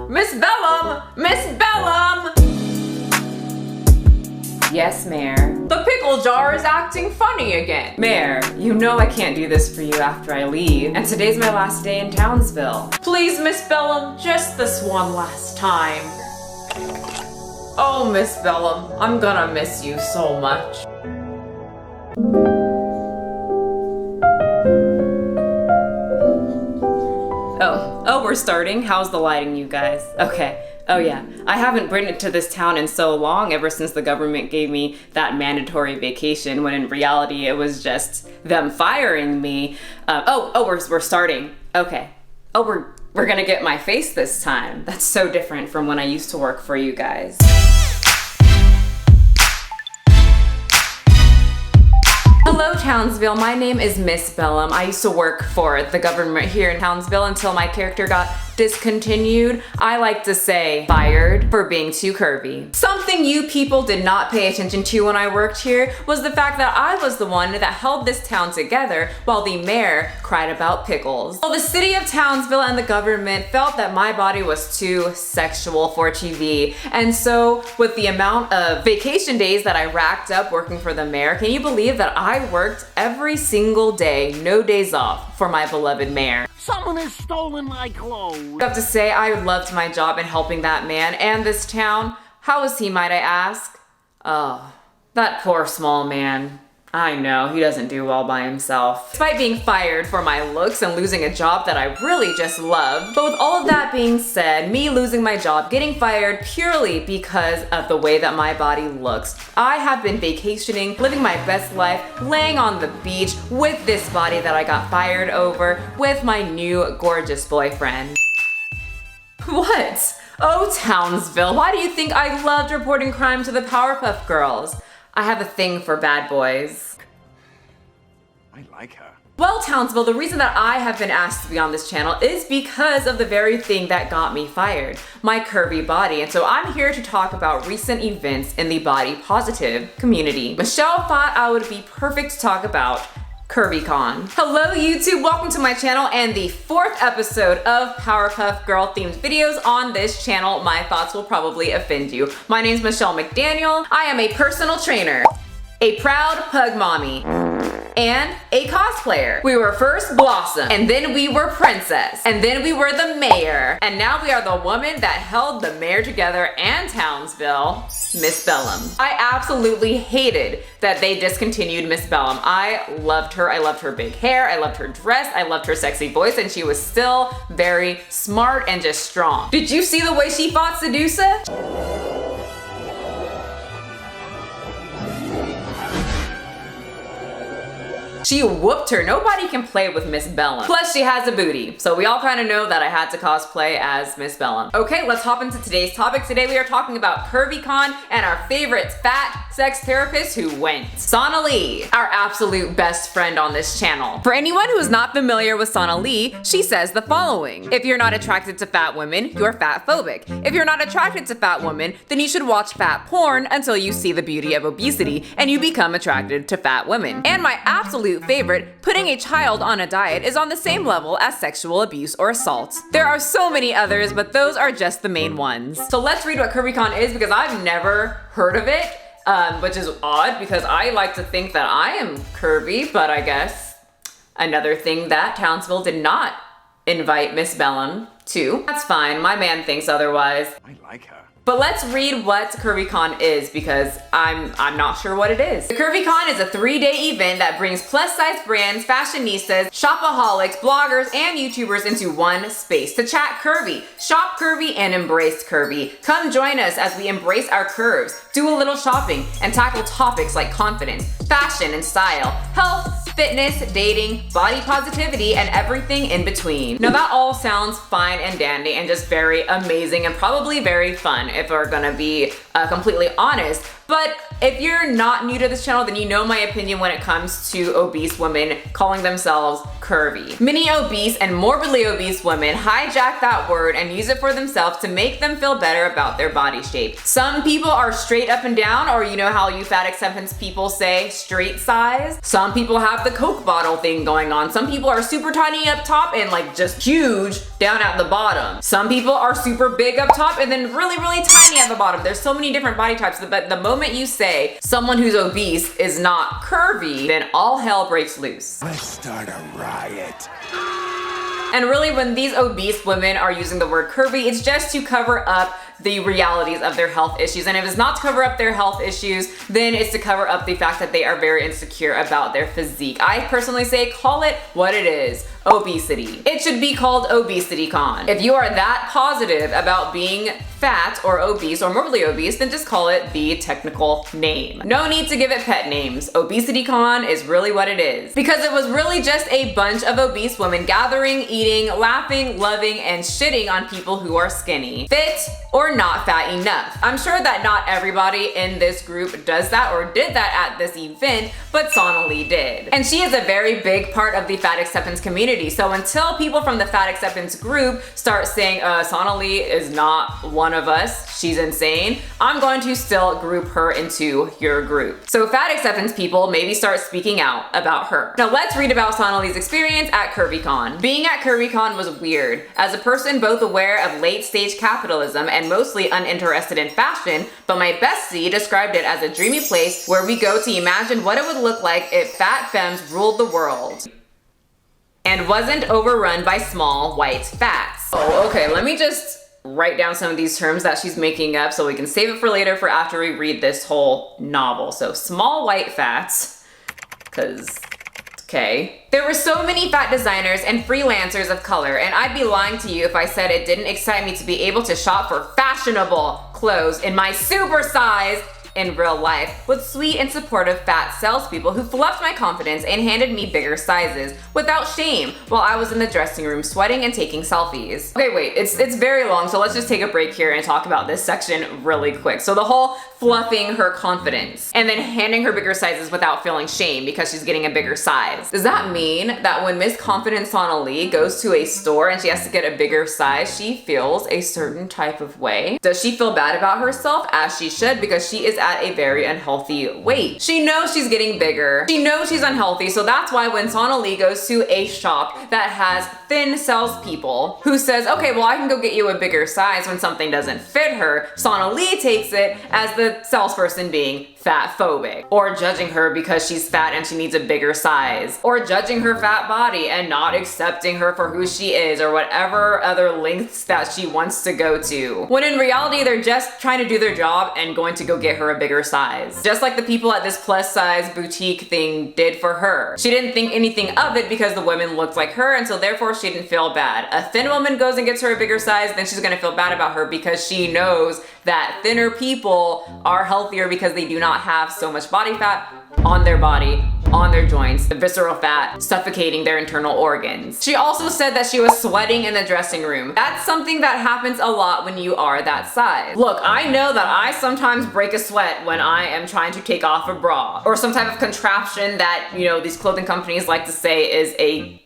Miss Bellum! Miss Bellum! Yes, Mayor. The pickle jar is acting funny again. Mayor, you know I can't do this for you after I leave, and today's my last day in Townsville. Please, Miss Bellum, just this one last time. Oh, Miss Bellum, I'm gonna miss you so much. Oh, we're starting? How's the lighting, you guys? Okay. Oh yeah, I haven't been to this town in so long, ever since the government gave me that mandatory vacation, when in reality it was just them firing me. We're starting. Okay. Oh, we're gonna get my face this time. That's so different from when I used to work for you guys. Hello, Townsville. My name is Miss Bellum. I used to work for the government here in Townsville until my character got discontinued. I like to say fired for being too curvy. Something you people did not pay attention to when I worked here was the fact that I was the one that held this town together while the mayor cried about pickles. Well, the city of Townsville and the government felt that my body was too sexual for TV. And so with the amount of vacation days that I racked up working for the mayor, can you believe that I worked every single day, no days off, for my beloved mayor? Someone has stolen my clothes. I have to say, I loved my job in helping that man and this town. How is he, might I ask? Oh, that poor small man. I know, he doesn't do well by himself. Despite being fired for my looks and losing a job that I really just loved. But with all of that being said, me losing my job, getting fired purely because of the way that my body looks, I have been vacationing, living my best life, laying on the beach with this body that I got fired over with my new gorgeous boyfriend. What? Oh, Townsville, why do you think I loved reporting crime to the Powerpuff Girls? I have a thing for bad boys. I like her. Well, Townsville, the reason that I have been asked to be on this channel is because of the very thing that got me fired, my curvy body. And so I'm here to talk about recent events in the body positive community. Michelle thought I would be perfect to talk about Curvycon. Hello YouTube, welcome to my channel and the 4th episode of Powerpuff Girl themed videos on this channel. My thoughts will probably offend you. My name is Michelle McDaniel. I am a personal trainer, a proud pug mommy, and a cosplayer. We were first Blossom, and then we were Princess, and then we were the mayor, and now we are the woman that held the mayor together and Townsville, Miss Bellum. I absolutely hated that they discontinued Miss Bellum. I loved her. I loved her big hair. I loved her dress. I loved her sexy voice, and she was still very smart and just strong. Did you see the way she fought Sedusa? She whooped her. Nobody can play with Miss Bellum. Plus, she has a booty. So we all kind of know that I had to cosplay as Miss Bellum. Okay, let's hop into today's topic. Today we are talking about Curvycon and our favorite fat sex therapist who went. Sonalee, our absolute best friend on this channel. For anyone who is not familiar with Sonalee, she says the following. If you're not attracted to fat women, you're fat phobic. If you're not attracted to fat women, then you should watch fat porn until you see the beauty of obesity and you become attracted to fat women. And my absolute favorite, putting a child on a diet is on the same level as sexual abuse or assault. There are so many others, but those are just the main ones. So let's read what Curvycon is because I've never heard of it, which is odd because I like to think that I am curvy, but I guess another thing that Townsville did not invite Miss Bellum to. That's fine, my man thinks otherwise. I like her. But let's read what Curvycon is because I'm not sure what it is. The Curvycon is a 3-day event that brings plus-size brands, fashionistas, shopaholics, bloggers, and YouTubers into one space to chat curvy, shop curvy, and embrace curvy. Come join us as we embrace our curves, do a little shopping, and tackle topics like confidence, fashion and style, health, fitness, dating, body positivity, and everything in between. Now that all sounds fine and dandy and just very amazing and probably very fun if we're gonna be completely honest. But if you're not new to this channel, then you know my opinion when it comes to obese women calling themselves curvy. Many obese and morbidly obese women hijack that word and use it for themselves to make them feel better about their body shape. Some people are straight up and down, or you know how you fat acceptance people say straight size. Some people have the Coke bottle thing going on. Some people are super tiny up top and like just huge down at the bottom. Some people are super big up top and then really, really tiny at the bottom. There's so many different body types, but the moment you say someone who's obese is not curvy, then all hell breaks loose. Let's start a riot. And really, when these obese women are using the word curvy, it's just to cover up the realities of their health issues. And if it's not to cover up their health issues, then it's to cover up the fact that they are very insecure about their physique. I personally say call it what it is, obesity. It should be called ObesityCon. If you are that positive about being fat or obese or morbidly obese, then just call it the technical name. No need to give it pet names. ObesityCon is really what it is. Because it was really just a bunch of obese women gathering, eating, laughing, loving, and shitting on people who are skinny, fit, or not fat enough. I'm sure that not everybody in this group does that or did that at this event, but Sonalee did. And she is a very big part of the fat acceptance community. So until people from the fat acceptance group start saying, Sonalee is not one of us, she's insane, I'm going to still group her into your group. So fat acceptance people maybe start speaking out about her. Now let's read about Sonalee's experience at Curvycon. Being at Curvycon was weird. As a person both aware of late stage capitalism and mostly uninterested in fashion, but my bestie described it as a dreamy place where we go to imagine what it would look like if fat femmes ruled the world and wasn't overrun by small white fats. Oh, okay, let me just write down some of these terms that she's making up so we can save it for later for after we read this whole novel. So small white fats, because okay. There were so many fat designers and freelancers of color, and I'd be lying to you if I said it didn't excite me to be able to shop for fashionable clothes in my super size in real life with sweet and supportive fat salespeople who fluffed my confidence and handed me bigger sizes without shame while I was in the dressing room sweating and taking selfies. Okay, wait, it's very long, so let's just take a break here and talk about this section really quick. So the whole fluffing her confidence and then handing her bigger sizes without feeling shame because she's getting a bigger size. Does that mean that when Miss Confident Sonalee goes to a store and she has to get a bigger size, she feels a certain type of way? Does she feel bad about herself? As she should, because she is at a very unhealthy weight. She knows she's getting bigger. She knows she's unhealthy, so that's why when Sonalee goes to a shop that has thin salespeople who says, okay, well, I can go get you a bigger size when something doesn't fit her, Sonalee takes it as the salesperson being fat phobic, or judging her because she's fat and she needs a bigger size, or judging her fat body and not accepting her for who she is, or whatever other lengths that she wants to go to. When in reality, they're just trying to do their job and going to go get her a bigger size. Just like the people at this plus size boutique thing did for her. She didn't think anything of it because the women looked like her, and so therefore she didn't feel bad. A thin woman goes and gets her a bigger size, then she's gonna feel bad about her because she knows that thinner people are healthier because they do not have so much body fat on their body, on their joints, the visceral fat suffocating their internal organs. She also said that she was sweating in the dressing room. That's something that happens a lot when you are that size. Look, I know that I sometimes break a sweat when I am trying to take off a bra or some type of contraption that, you know, these clothing companies like to say is a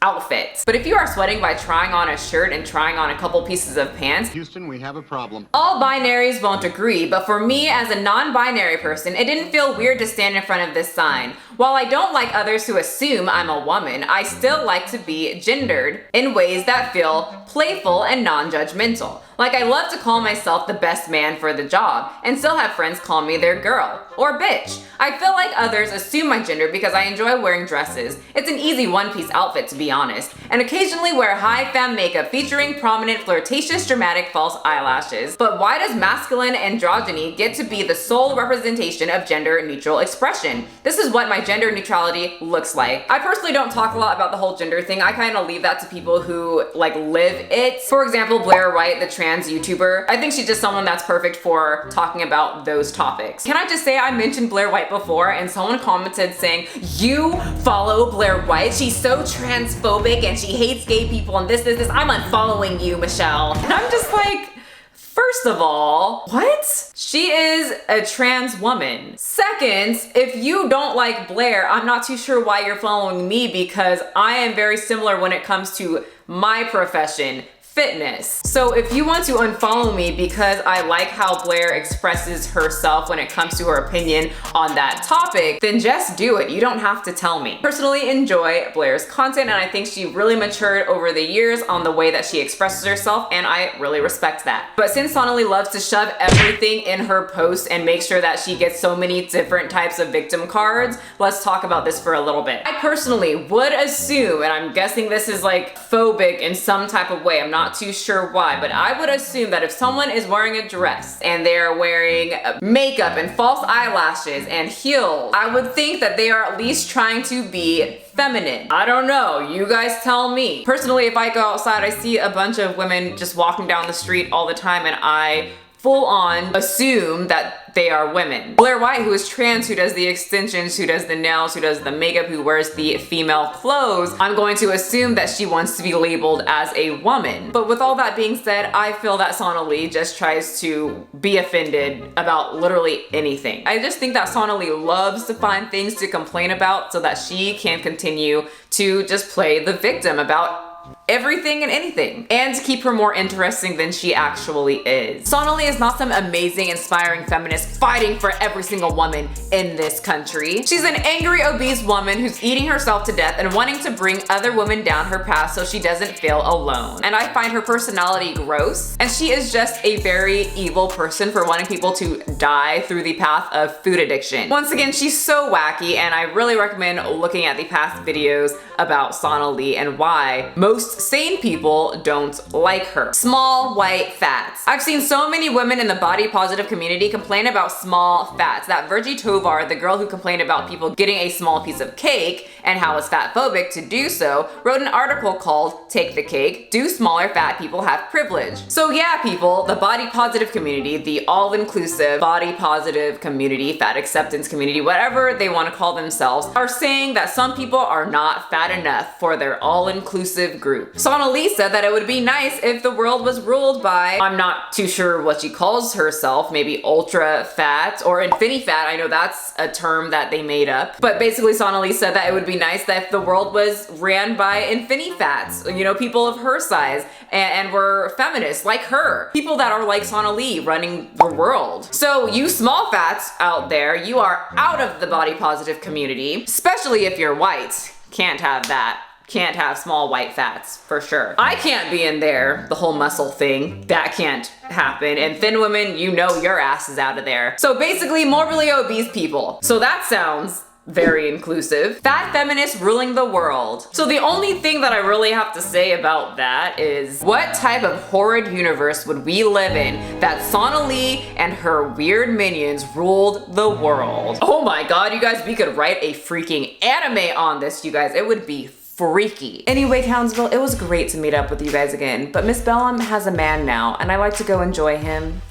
outfit. But if you are sweating by trying on a shirt and trying on a couple pieces of pants, Houston, we have a problem. all binaries won't agree, but for me as a non-binary person, it didn't feel weird to stand in front of this sign. While I don't like others to assume I'm a woman, I still like to be gendered in ways that feel playful and non-judgmental. Like I love to call myself the best man for the job and still have friends call me their girl or bitch. I feel like others assume my gender because I enjoy wearing dresses. It's an easy one-piece outfit to be honest, and occasionally wear high femme makeup featuring prominent flirtatious dramatic false eyelashes. But why does masculine androgyny get to be the sole representation of gender neutral expression? This is what my gender neutrality looks like. I personally don't talk a lot about the whole gender thing. I kind of leave that to people who like live it. For example, Blair White, the trans YouTuber. I think she's just someone that's perfect for talking about those topics. Can I just say I mentioned Blair White before and someone commented saying, you follow Blair White? She's so transphobic and she hates gay people and this. I'm unfollowing you, Michelle. And I'm just like, first of all, what? She is a trans woman. Second, if you don't like Blair, I'm not too sure why you're following me because I am very similar when it comes to my profession. fitness. So if you want to unfollow me because I like how Blair expresses herself when it comes to her opinion on that topic, then just do it. You don't have to tell me. Personally enjoy Blair's content, and I think she really matured over the years on the way that she expresses herself, and I really respect that. But since Sonalee loves to shove everything in her posts and make sure that she gets so many different types of victim cards, let's talk about this for a little bit. I personally would assume, and I'm guessing this is like phobic in some type of way, I'm not too sure why, but I would assume that if someone is wearing a dress and they're wearing makeup and false eyelashes and heels, I would think that they are at least trying to be feminine. I don't know, you guys tell me. Personally, if I go outside, I see a bunch of women just walking down the street all the time, and I full on assume that they are women. Blair White, who is trans, who does the extensions, who does the nails, who does the makeup, who wears the female clothes, I'm going to assume that she wants to be labeled as a woman. But with all that being said, I feel that Sonalee just tries to be offended about literally anything. I just think that Sonalee loves to find things to complain about so that she can continue to just play the victim about everything and anything, and to keep her more interesting than she actually is. Sonalee is not some amazing, inspiring feminist fighting for every single woman in this country. She's an angry, obese woman who's eating herself to death and wanting to bring other women down her path so she doesn't feel alone. And I find her personality gross, and she is just a very evil person for wanting people to die through the path of food addiction. Once again, she's so wacky, and I really recommend looking at the past videos about Sonalee and why most sane people don't like her. Small white fats. I've seen so many women in the body positive community complain about small fats. That Virgie Tovar, the girl who complained about people getting a small piece of cake and how it's fat phobic to do so, wrote an article called "Take the Cake, Do Smaller Fat People Have Privilege?" So yeah, people, the body positive community, the all-inclusive body positive community, fat acceptance community, whatever they want to call themselves, are saying that some people are not fat enough for their all-inclusive group. Sonalee said that it would be nice if the world was ruled by, I'm not too sure what she calls herself, maybe ultra fat or infinity fat. I know that's a term that they made up. But basically Sonalee said that it would be nice that if the world was ran by infinity fats, you know, people of her size and were feminists like her. People that are like Sonalee running the world. So you small fats out there, you are out of the body positive community, especially if you're white. Can't have that. Can't have small white fats, for sure. I can't be in there, the whole muscle thing. That can't happen. And thin women, you know your ass is out of there. So basically, morbidly obese people. So that sounds very inclusive. Fat feminists ruling the world. So the only thing that I really have to say about that is, what type of horrid universe would we live in that Sonalee and her weird minions ruled the world? Oh my god, you guys, we could write a freaking anime on this, you guys. It would be freaky. Anyway, Townsville, it was great to meet up with you guys again, but Miss Bellum has a man now, and I like to go enjoy him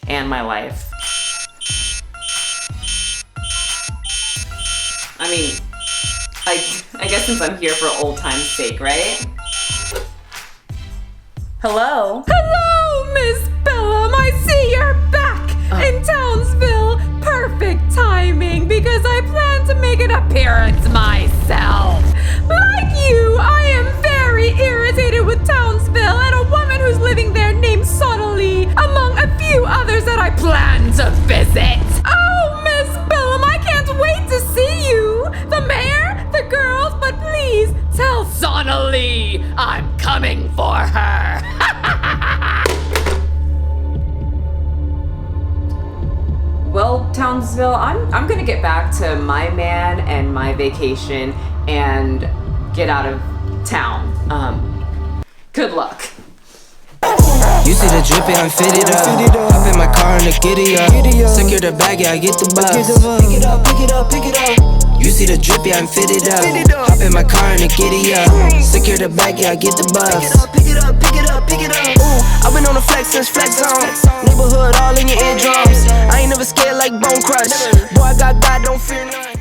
and my life. I mean, I guess since I'm here for old time's sake, right? Hello? Hello, Miss Bellum! I see you're back in Townsville. Perfect timing, because I plan to make an appearance myself. Like you, I am very irritated with Townsville and a woman who's living there named Sonalee, among a few others that I plan to visit. Oh, Miss Bellum, I can't wait to see you, the mayor, the girls, but please tell Sonalee I'm coming for her. Well, Townsville, I'm gonna get back to my man and my vacation and get out of town. Good luck. You see the drippy, I'm fitted up. Hop in my car and the giddy up. Secure the bag, yeah, I get the bus. Pick it up, pick it up, pick it up. You see the drippy, I'm fitted up. Hop in my car and the giddy up. Secure the bag, yeah, I get the bus. Pick it up, pick it up, pick it up, pick it up. Ooh, I've been on the flex since flex on. Neighborhood all in your eardrums. I ain't never scared like Bone Crush. Boy, I got God, don't fear none.